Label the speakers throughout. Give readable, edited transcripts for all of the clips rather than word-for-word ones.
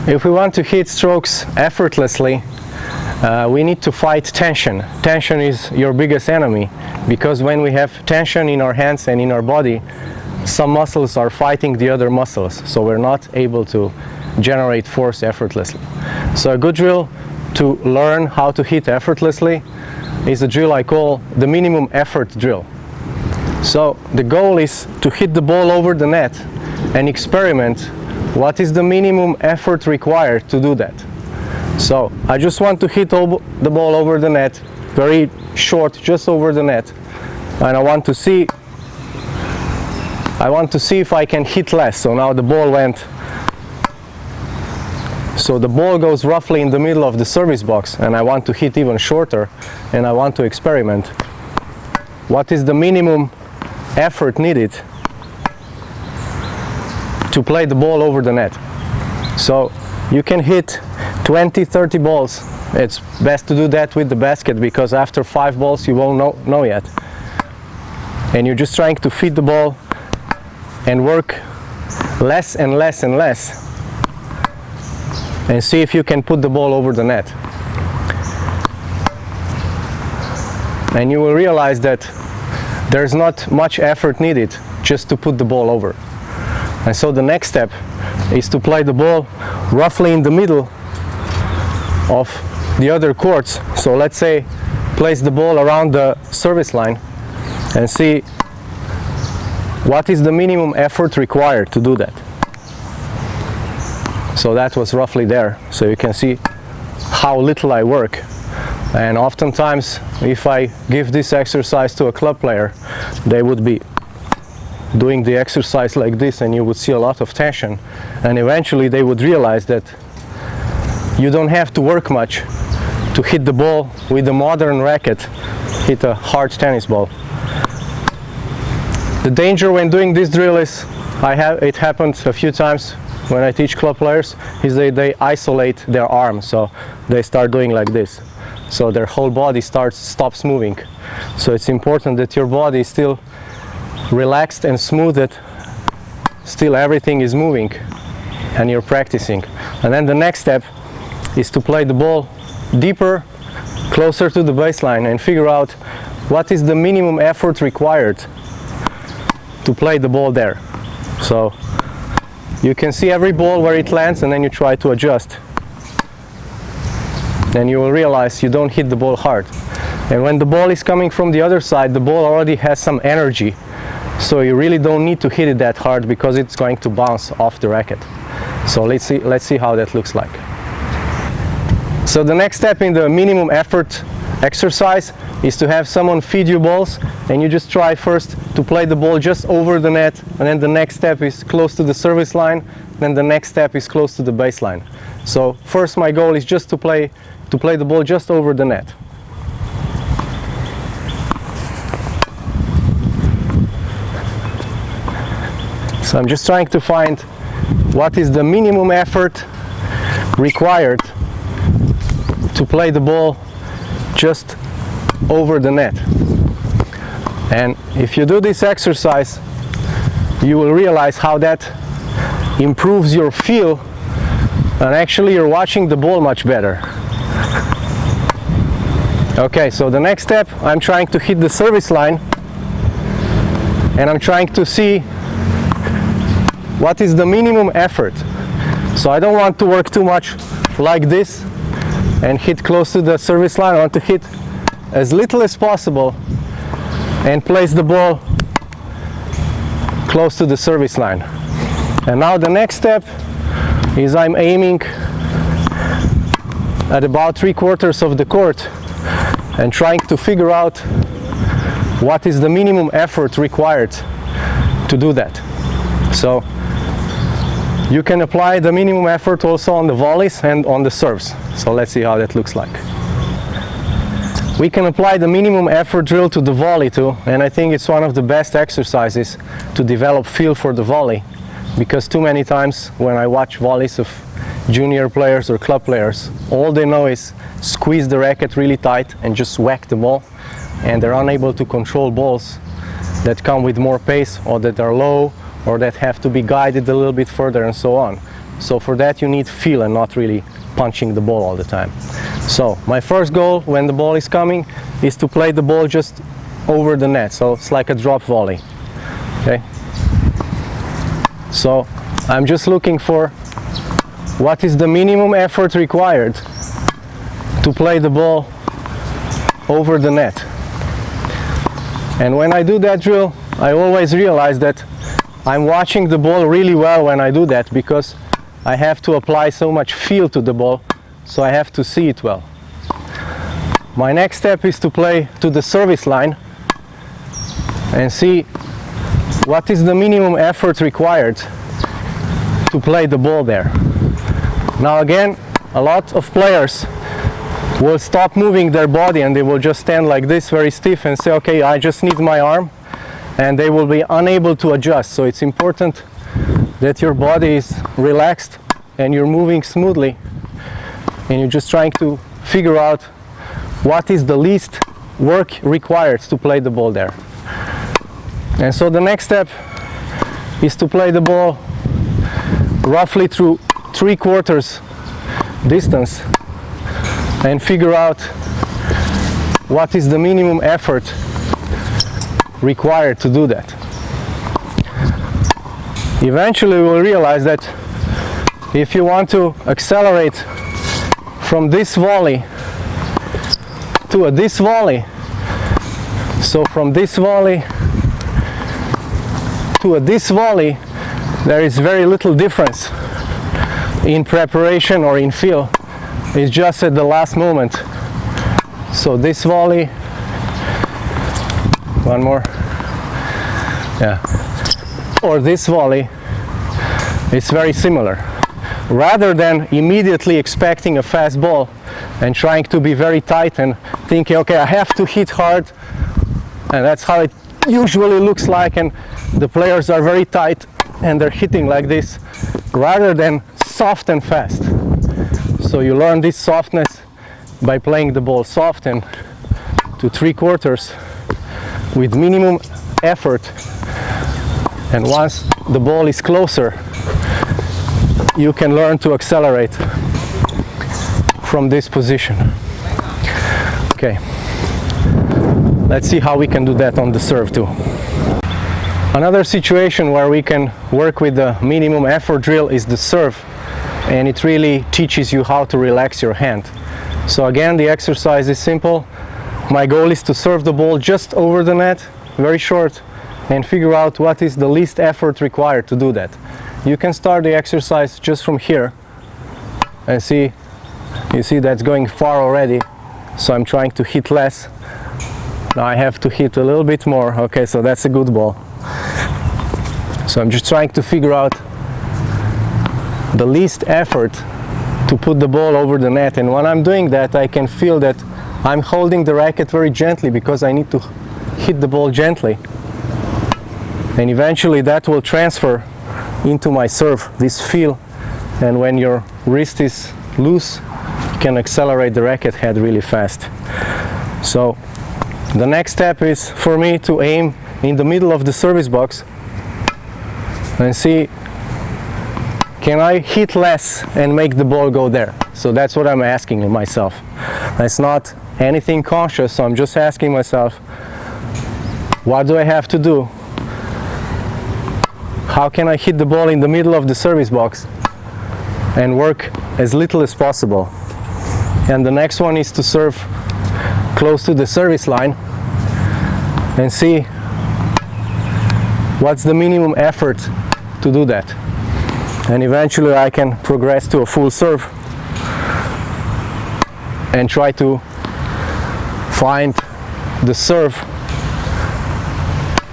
Speaker 1: If we want to hit strokes effortlessly, we need to fight tension. Tension is your biggest enemy, because when we have tension in our hands and in our body, some muscles are fighting the other muscles, so we're not able to generate force effortlessly. So a good drill to learn how to hit effortlessly is a drill I call the minimum effort drill. So the goal is to hit the ball over the net and experiment what is the minimum effort required to do that. So I just want to hit the ball over the net, very short, just over the net, and I want to see if I can hit less. So now the ball went, so the ball goes roughly in the middle of the service box, and I want to hit even shorter, and I want to experiment what is the minimum effort needed to play the ball over the net. So you can hit 20-30 balls. It's best to do that with the basket, because after 5 balls you won't know yet, and you're just trying to feed the ball and work less and less and less, and see if you can put the ball over the net. And you will realize that there's not much effort needed just to put the ball over. And so the next step is to play the ball roughly in the middle of the other courts. So let's say place the ball around the service line and see what is the minimum effort required to do that. So that was roughly there, so you can see how little I work. And oftentimes if I give this exercise to a club player, they would be doing the exercise like this, and you would see a lot of tension, and eventually they would realize that you don't have to work much to hit the ball with a modern racket, hit a hard tennis ball. The danger when doing this drill is, it happened a few times when I teach club players, is they isolate their arm, so they start doing like this, so their whole body stops moving. So it's important that your body is still relaxed and smooth, that still everything is moving and you're practicing. And then the next step is to play the ball deeper, closer to the baseline, and figure out what is the minimum effort required to play the ball there. So you can see every ball where it lands, and then you try to adjust. Then you will realize you don't hit the ball hard. And when the ball is coming from the other side, the ball already has some energy. So you really don't need to hit it that hard, because it's going to bounce off the racket. So let's see how that looks like. So the next step in the minimum effort exercise is to have someone feed you balls, and you just try first to play the ball just over the net, and then the next step is close to the service line, then the next step is close to the baseline. So first my goal is just to play the ball just over the net. So I'm just trying to find what is the minimum effort required to play the ball just over the net. And if you do this exercise, you will realize how that improves your feel, and actually you're watching the ball much better. Okay, so the next step, I'm trying to hit the service line, and I'm trying to see what is the minimum effort. So I don't want to work too much like this and hit close to the service line. I want to hit as little as possible and place the ball close to the service line. And now the next step is I'm aiming at about 3/4 of the court and trying to figure out what is the minimum effort required to do that. So you can apply the minimum effort also on the volleys and on the serves. So let's see how that looks like. We can apply the minimum effort drill to the volley too, and I think it's one of the best exercises to develop feel for the volley, because too many times when I watch volleys of junior players or club players, all they know is squeeze the racket really tight and just whack the ball, and they're unable to control balls that come with more pace or that are low or that have to be guided a little bit further and so on. So for that you need feel and not really punching the ball all the time. So my first goal when the ball is coming is to play the ball just over the net. So it's like a drop volley. Okay. So I'm just looking for what is the minimum effort required to play the ball over the net. And when I do that drill, I always realize that I'm watching the ball really well when I do that, because I have to apply so much feel to the ball, so I have to see it well. My next step is to play to the service line and see what is the minimum effort required to play the ball there. Now again, a lot of players will stop moving their body and they will just stand like this, very stiff, and say, okay, I just need my arm, and they will be unable to adjust. So it's important that your body is relaxed and you're moving smoothly, and you're just trying to figure out what is the least work required to play the ball there. And so the next step is to play the ball roughly through 3/4 distance and figure out what is the minimum effort required to do that. Eventually we'll realize that if you want to accelerate from this volley to this volley, so from this volley to this volley, there is very little difference in preparation or in feel. It's just at the last moment. So this volley, one more, yeah, or this volley, it's very similar. Rather than immediately expecting a fast ball and trying to be very tight and thinking, okay, I have to hit hard, and that's how it usually looks like, and the players are very tight and they're hitting like this, rather than soft and fast. So you learn this softness by playing the ball soft and to 3/4 with minimum effort, and once the ball is closer, you can learn to accelerate from this position. Okay, let's see how we can do that on the serve too. Another situation where we can work with the minimum effort drill is the serve, and it really teaches you how to relax your hand. So again, the exercise is simple. My goal is to serve the ball just over the net, very short, and figure out what is the least effort required to do that. You can start the exercise just from here and see, you see that's going far already, so I'm trying to hit less. Now I have to hit a little bit more. Okay, so that's a good ball. So I'm just trying to figure out the least effort to put the ball over the net, and when I'm doing that, I can feel that I'm holding the racket very gently, because I need to hit the ball gently, and eventually that will transfer into my serve, this feel, and when your wrist is loose, you can accelerate the racket head really fast. So the next step is for me to aim in the middle of the service box and see, can I hit less and make the ball go there? So that's what I'm asking myself. It's not anything conscious, so I'm just asking myself, what do I have to do? How can I hit the ball in the middle of the service box and work as little as possible? And the next one is to serve close to the service line and see what's the minimum effort to do that. And eventually I can progress to a full serve and try to find the serve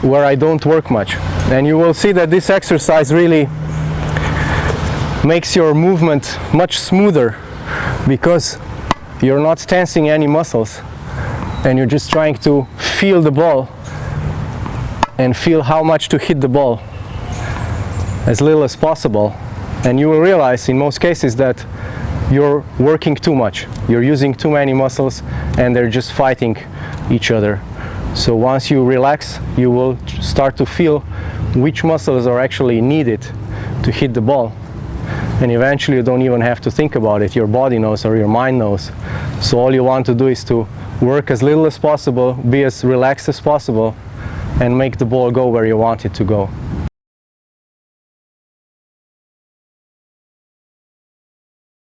Speaker 1: where I don't work much. And you will see that this exercise really makes your movement much smoother, because you're not tensing any muscles and you're just trying to feel the ball and feel how much to hit the ball as little as possible. And you will realize in most cases that you're working too much, you're using too many muscles, and they're just fighting each other. So once you relax, you will start to feel which muscles are actually needed to hit the ball, and eventually you don't even have to think about it. Your body knows, or your mind knows. So all you want to do is to work as little as possible, be as relaxed as possible, and make the ball go where you want it to go.